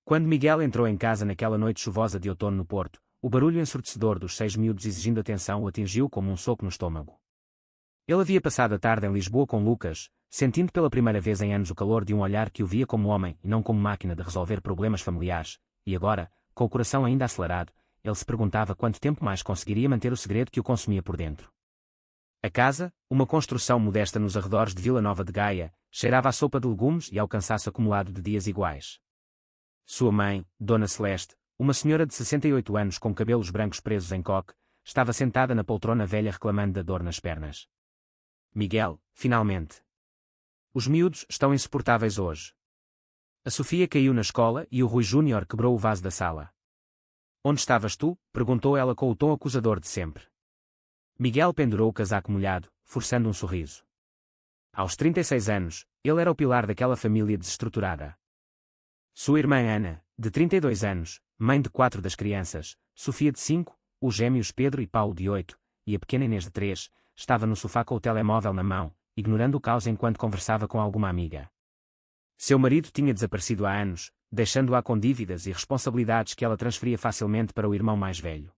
Quando Miguel entrou em casa naquela noite chuvosa de outono no Porto, o barulho ensurdecedor dos 6 miúdos exigindo atenção o atingiu como um soco no estômago. Ele havia passado a tarde em Lisboa com Lucas, sentindo pela primeira vez em anos o calor de um olhar que o via como homem e não como máquina de resolver problemas familiares, e agora, com o coração ainda acelerado, ele se perguntava quanto tempo mais conseguiria manter o segredo que o consumia por dentro. A casa, uma construção modesta nos arredores de Vila Nova de Gaia, cheirava a sopa de legumes e ao cansaço acumulado de dias iguais. Sua mãe, Dona Celeste, uma senhora de 68 anos com cabelos brancos presos em coque, estava sentada na poltrona velha reclamando da dor nas pernas. Miguel, finalmente. Os miúdos estão insuportáveis hoje. A Sofia caiu na escola e o Rui Júnior quebrou o vaso da sala. Onde estavas tu? Perguntou ela com o tom acusador de sempre. Miguel pendurou o casaco molhado, forçando um sorriso. Aos 36 anos, ele era o pilar daquela família desestruturada. Sua irmã Ana, de 32 anos, mãe de 4 das crianças, Sofia de 5, os gêmeos Pedro e Paulo de 8, e a pequena Inês de 3, estava no sofá com o telemóvel na mão, ignorando o caos enquanto conversava com alguma amiga. Seu marido tinha desaparecido há anos, deixando-a com dívidas e responsabilidades que ela transferia facilmente para o irmão mais velho.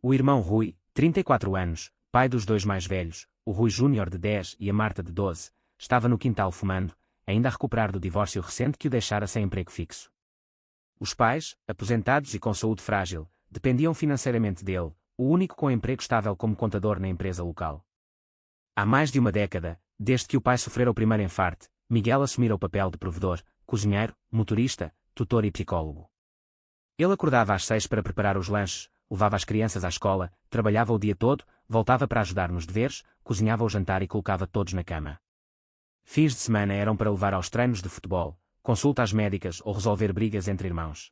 O irmão Rui, 34 anos, pai dos 2 mais velhos, o Rui Júnior de 10 e a Marta de 12, estava no quintal fumando, ainda a recuperar do divórcio recente que o deixara sem emprego fixo. Os pais, aposentados e com saúde frágil, dependiam financeiramente dele, o único com emprego estável como contador na empresa local. Há mais de uma década, desde que o pai sofrera o primeiro infarte, Miguel assumira o papel de provedor, cozinheiro, motorista, tutor e psicólogo. Ele acordava às 6 para preparar os lanches, levava as crianças à escola, trabalhava o dia todo, voltava para ajudar nos deveres, cozinhava o jantar e colocava todos na cama. Fins de semana eram para levar aos treinos de futebol, consultas médicas ou resolver brigas entre irmãos.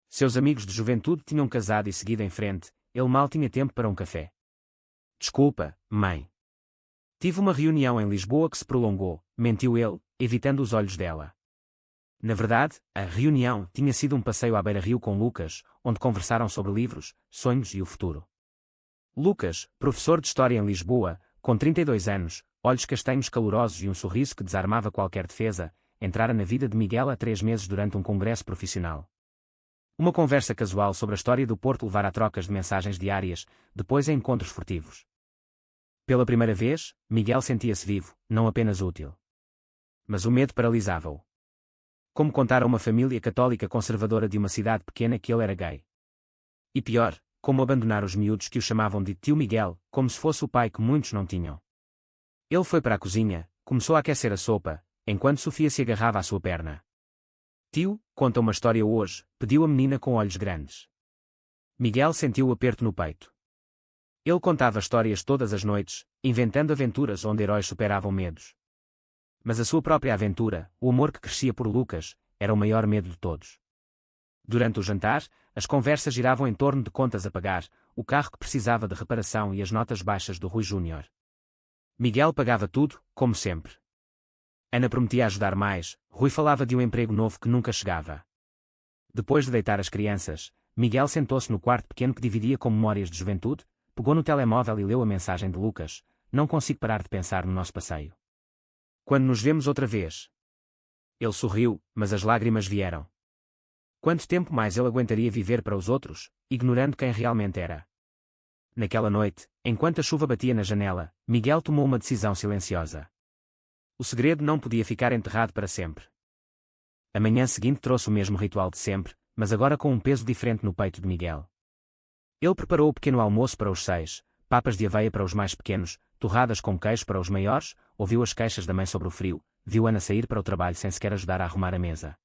Seus amigos de juventude tinham casado e seguido em frente, ele mal tinha tempo para um café. Desculpa, mãe. Tive uma reunião em Lisboa que se prolongou, mentiu ele, evitando os olhos dela. Na verdade, a reunião tinha sido um passeio à beira-rio com Lucas, onde conversaram sobre livros, sonhos e o futuro. Lucas, professor de História em Lisboa, com 32 anos, olhos castanhos calorosos e um sorriso que desarmava qualquer defesa, entrara na vida de Miguel há 3 meses durante um congresso profissional. Uma conversa casual sobre a história do Porto levara a trocas de mensagens diárias, depois a encontros furtivos. Pela primeira vez, Miguel sentia-se vivo, não apenas útil. Mas o medo paralisava-o. Como contar a uma família católica conservadora de uma cidade pequena que ele era gay? E pior, como abandonar os miúdos que o chamavam de tio Miguel, como se fosse o pai que muitos não tinham? Ele foi para a cozinha, começou a aquecer a sopa, enquanto Sofia se agarrava à sua perna. Tio, conta uma história hoje, pediu a menina com olhos grandes. Miguel sentiu o aperto no peito. Ele contava histórias todas as noites, inventando aventuras onde heróis superavam medos. Mas a sua própria aventura, o amor que crescia por Lucas, era o maior medo de todos. Durante o jantar, as conversas giravam em torno de contas a pagar, o carro que precisava de reparação e as notas baixas do Rui Júnior. Miguel pagava tudo, como sempre. Ana prometia ajudar mais, Rui falava de um emprego novo que nunca chegava. Depois de deitar as crianças, Miguel sentou-se no quarto pequeno que dividia com memórias de juventude, pegou no telemóvel e leu a mensagem de Lucas: não consigo parar de pensar no nosso passeio. Quando nos vemos outra vez? Ele sorriu, mas as lágrimas vieram. Quanto tempo mais ele aguentaria viver para os outros, ignorando quem realmente era? Naquela noite, enquanto a chuva batia na janela, Miguel tomou uma decisão silenciosa. O segredo não podia ficar enterrado para sempre. A manhã seguinte trouxe o mesmo ritual de sempre, mas agora com um peso diferente no peito de Miguel. Ele preparou o pequeno almoço para os 6, papas de aveia para os mais pequenos, torradas com queijo para os maiores, ouviu as queixas da mãe sobre o frio, viu Ana sair para o trabalho sem sequer ajudar a arrumar a mesa.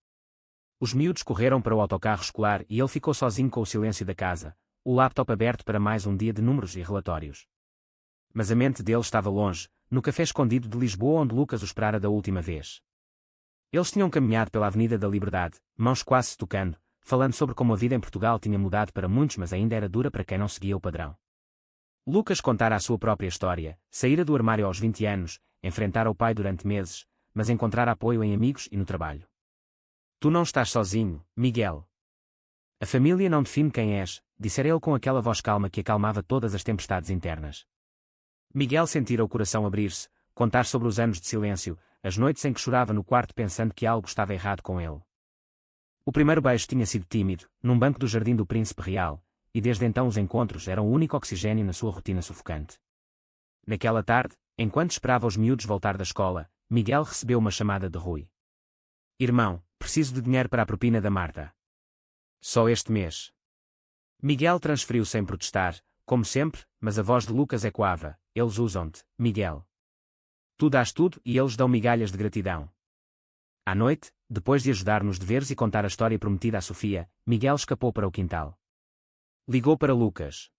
Os miúdos correram para o autocarro escolar e ele ficou sozinho com o silêncio da casa, o laptop aberto para mais um dia de números e relatórios. Mas a mente dele estava longe, no café escondido de Lisboa onde Lucas o esperara da última vez. Eles tinham caminhado pela Avenida da Liberdade, mãos quase se tocando, falando sobre como a vida em Portugal tinha mudado para muitos mas ainda era dura para quem não seguia o padrão. Lucas contara a sua própria história, saíra do armário aos 20 anos, enfrentara o pai durante meses, mas encontrara apoio em amigos e no trabalho. Tu não estás sozinho, Miguel. A família não define quem és, dissera ele com aquela voz calma que acalmava todas as tempestades internas. Miguel sentira o coração abrir-se, contar sobre os anos de silêncio, as noites em que chorava no quarto pensando que algo estava errado com ele. O primeiro beijo tinha sido tímido, num banco do jardim do Príncipe Real, e desde então os encontros eram o único oxigênio na sua rotina sufocante. Naquela tarde, enquanto esperava os miúdos voltar da escola, Miguel recebeu uma chamada de Rui. Irmão, preciso de dinheiro para a propina da Marta. Só este mês. Miguel transferiu sem protestar, como sempre, mas a voz de Lucas ecoava: eles usam-te, Miguel. Tu dás tudo e eles dão migalhas de gratidão. À noite, depois de ajudar nos deveres e contar a história prometida à Sofia, Miguel escapou para o quintal. Ligou para Lucas.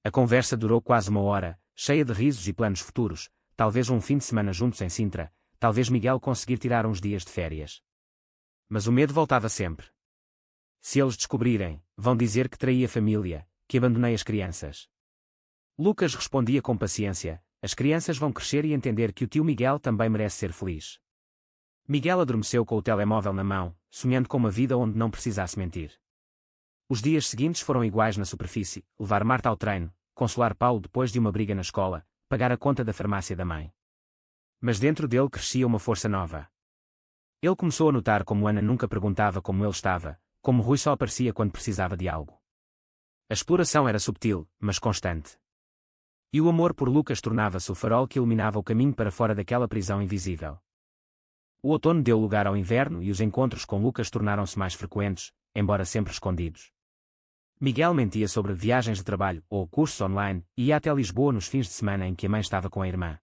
A conversa durou quase uma hora, cheia de risos e planos futuros, talvez um fim de semana juntos em Sintra, talvez Miguel conseguir tirar uns dias de férias. Mas o medo voltava sempre. Se eles descobrirem, vão dizer que traí a família, que abandonei as crianças. Lucas respondia com paciência: as crianças vão crescer e entender que o tio Miguel também merece ser feliz. Miguel adormeceu com o telemóvel na mão, sonhando com uma vida onde não precisasse mentir. Os dias seguintes foram iguais na superfície: levar Marta ao treino, consolar Paulo depois de uma briga na escola, pagar a conta da farmácia da mãe. Mas dentro dele crescia uma força nova. Ele começou a notar como Ana nunca perguntava como ele estava, como Rui só aparecia quando precisava de algo. A exploração era subtil, mas constante. E o amor por Lucas tornava-se o farol que iluminava o caminho para fora daquela prisão invisível. O outono deu lugar ao inverno e os encontros com Lucas tornaram-se mais frequentes, embora sempre escondidos. Miguel mentia sobre viagens de trabalho ou cursos online e ia até Lisboa nos fins de semana em que a mãe estava com a irmã.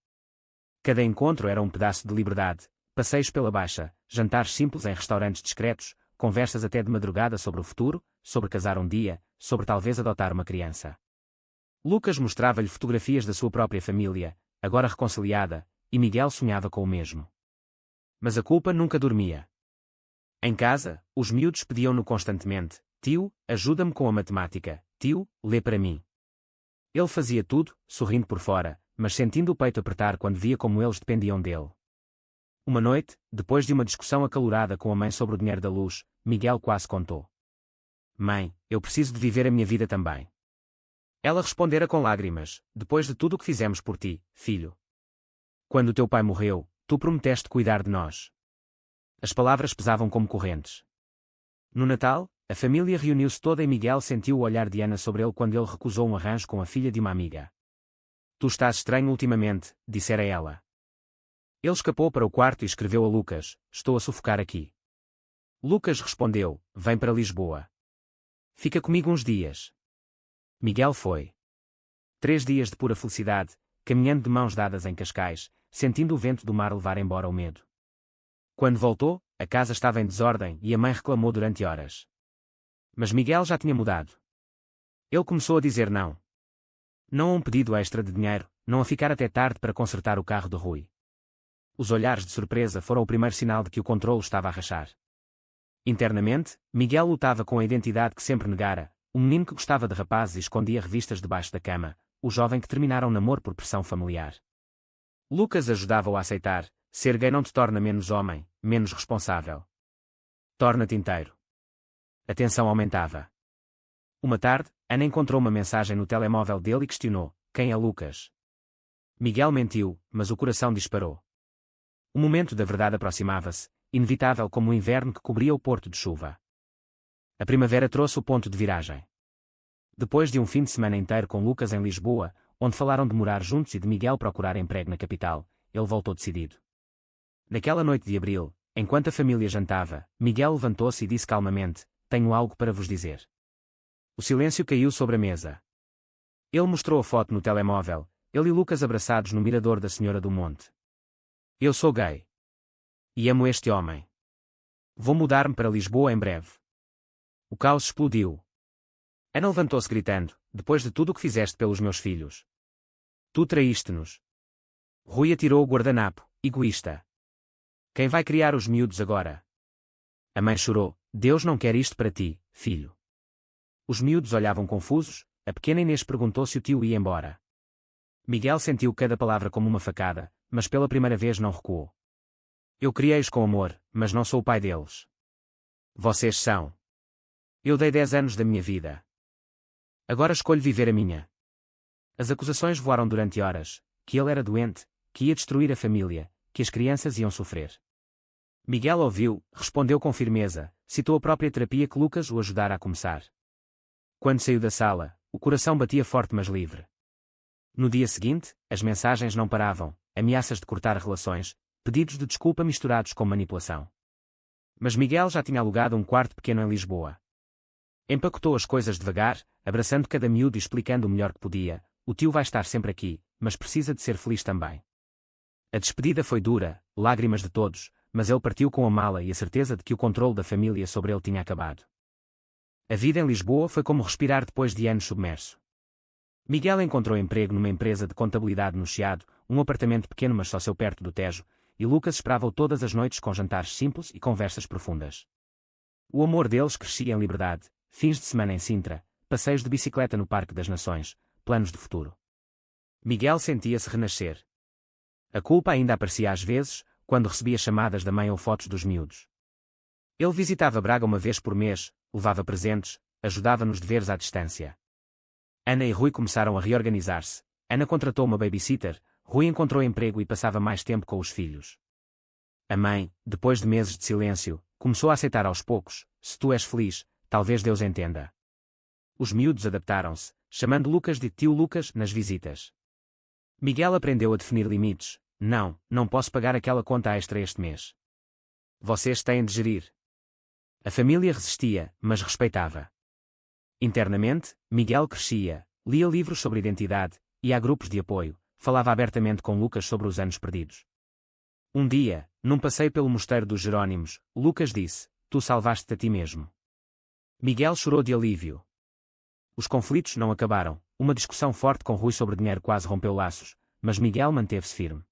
Cada encontro era um pedaço de liberdade, passeios pela Baixa, jantares simples em restaurantes discretos, conversas até de madrugada sobre o futuro, sobre casar um dia, sobre talvez adotar uma criança. Lucas mostrava-lhe fotografias da sua própria família, agora reconciliada, e Miguel sonhava com o mesmo. Mas a culpa nunca dormia. Em casa, os miúdos pediam-no constantemente: tio, ajuda-me com a matemática, tio, lê para mim. Ele fazia tudo, sorrindo por fora, mas sentindo o peito apertar quando via como eles dependiam dele. Uma noite, depois de uma discussão acalorada com a mãe sobre o dinheiro da luz, Miguel quase contou: Mãe, eu preciso de viver a minha vida também. Ela respondera com lágrimas: depois de tudo o que fizemos por ti, filho. Quando teu pai morreu, tu prometeste cuidar de nós. As palavras pesavam como correntes. No Natal, a família reuniu-se toda e Miguel sentiu o olhar de Ana sobre ele quando ele recusou um arranjo com a filha de uma amiga. Tu estás estranho ultimamente, dissera ela. Ele escapou para o quarto e escreveu a Lucas: estou a sufocar aqui. Lucas respondeu: vem para Lisboa. Fica comigo uns dias. Miguel foi. 3 dias de pura felicidade, caminhando de mãos dadas em Cascais, sentindo o vento do mar levar embora o medo. Quando voltou, a casa estava em desordem e a mãe reclamou durante horas. Mas Miguel já tinha mudado. Ele começou a dizer não. Não a um pedido extra de dinheiro, não a ficar até tarde para consertar o carro de Rui. Os olhares de surpresa foram o primeiro sinal de que o controlo estava a rachar. Internamente, Miguel lutava com a identidade que sempre negara: o menino que gostava de rapazes e escondia revistas debaixo da cama, o jovem que terminara um namoro por pressão familiar. Lucas ajudava-o a aceitar: ser gay não te torna menos homem, menos responsável. Torna-te inteiro. A tensão aumentava. Uma tarde, Ana encontrou uma mensagem no telemóvel dele e questionou: quem é Lucas? Miguel mentiu, mas o coração disparou. O momento da verdade aproximava-se, inevitável como o inverno que cobria o porto de chuva. A primavera trouxe o ponto de viragem. Depois de um fim de semana inteiro com Lucas em Lisboa, onde falaram de morar juntos e de Miguel procurar emprego na capital, ele voltou decidido. Naquela noite de abril, enquanto a família jantava, Miguel levantou-se e disse calmamente: tenho algo para vos dizer. O silêncio caiu sobre a mesa. Ele mostrou a foto no telemóvel, ele e Lucas abraçados no mirador da Senhora do Monte. Eu sou gay. E amo este homem. Vou mudar-me para Lisboa em breve. O caos explodiu. Ana levantou-se gritando: depois de tudo o que fizeste pelos meus filhos. Tu traíste-nos. Rui atirou o guardanapo: egoísta. Quem vai criar os miúdos agora? A mãe chorou: Deus não quer isto para ti, filho. Os miúdos olhavam confusos, a pequena Inês perguntou se o tio ia embora. Miguel sentiu cada palavra como uma facada, mas pela primeira vez não recuou. Eu criei-os com amor, mas não sou o pai deles. Vocês são. Eu dei 10 anos da minha vida. Agora escolho viver a minha. As acusações voaram durante horas: que ele era doente, que ia destruir a família, que as crianças iam sofrer. Miguel ouviu, respondeu com firmeza, citou a própria terapia que Lucas o ajudara a começar. Quando saiu da sala, o coração batia forte mas livre. No dia seguinte, as mensagens não paravam, ameaças de cortar relações, pedidos de desculpa misturados com manipulação. Mas Miguel já tinha alugado um quarto pequeno em Lisboa. Empacotou as coisas devagar, abraçando cada miúdo e explicando o melhor que podia: o tio vai estar sempre aqui, mas precisa de ser feliz também. A despedida foi dura, lágrimas de todos, mas ele partiu com a mala e a certeza de que o controle da família sobre ele tinha acabado. A vida em Lisboa foi como respirar depois de anos submerso. Miguel encontrou emprego numa empresa de contabilidade no Chiado, um apartamento pequeno mas só seu perto do Tejo, e Lucas esperava-o todas as noites com jantares simples e conversas profundas. O amor deles crescia em liberdade, fins de semana em Sintra, passeios de bicicleta no Parque das Nações, planos de futuro. Miguel sentia-se renascer. A culpa ainda aparecia às vezes, quando recebia chamadas da mãe ou fotos dos miúdos. Ele visitava Braga uma vez por mês, levava presentes, ajudava nos deveres à distância. Ana e Rui começaram a reorganizar-se. Ana contratou uma babysitter, Rui encontrou emprego e passava mais tempo com os filhos. A mãe, depois de meses de silêncio, começou a aceitar aos poucos: se tu és feliz, talvez Deus entenda. Os miúdos adaptaram-se, chamando Lucas de tio Lucas nas visitas. Miguel aprendeu a definir limites: não posso pagar aquela conta extra este mês. Vocês têm de gerir. A família resistia, mas respeitava. Internamente, Miguel crescia, lia livros sobre identidade, ia a grupos de apoio, falava abertamente com Lucas sobre os anos perdidos. Um dia, num passeio pelo mosteiro dos Jerónimos, Lucas disse: tu salvaste-te a ti mesmo. Miguel chorou de alívio. Os conflitos não acabaram, uma discussão forte com Rui sobre dinheiro quase rompeu laços, mas Miguel manteve-se firme.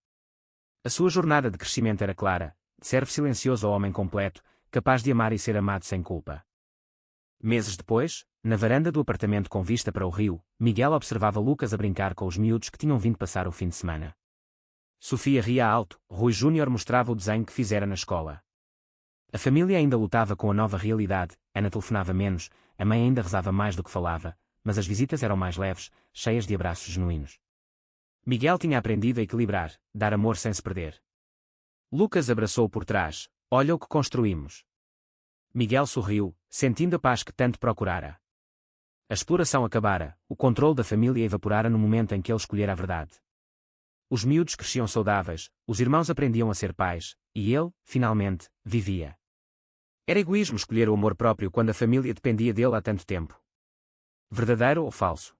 A sua jornada de crescimento era clara: serve silencioso ao homem completo, capaz de amar e ser amado sem culpa. Meses depois, na varanda do apartamento com vista para o rio, Miguel observava Lucas a brincar com os miúdos que tinham vindo passar o fim de semana. Sofia ria alto, Rui Júnior mostrava o desenho que fizera na escola. A família ainda lutava com a nova realidade, Ana telefonava menos, a mãe ainda rezava mais do que falava, mas as visitas eram mais leves, cheias de abraços genuínos. Miguel tinha aprendido a equilibrar, dar amor sem se perder. Lucas abraçou por trás: olha o que construímos. Miguel sorriu, sentindo a paz que tanto procurara. A exploração acabara, o controle da família evaporara no momento em que ele escolhera a verdade. Os miúdos cresciam saudáveis, os irmãos aprendiam a ser pais, e ele, finalmente, vivia. Era egoísmo escolher o amor próprio quando a família dependia dele há tanto tempo. Verdadeiro ou falso?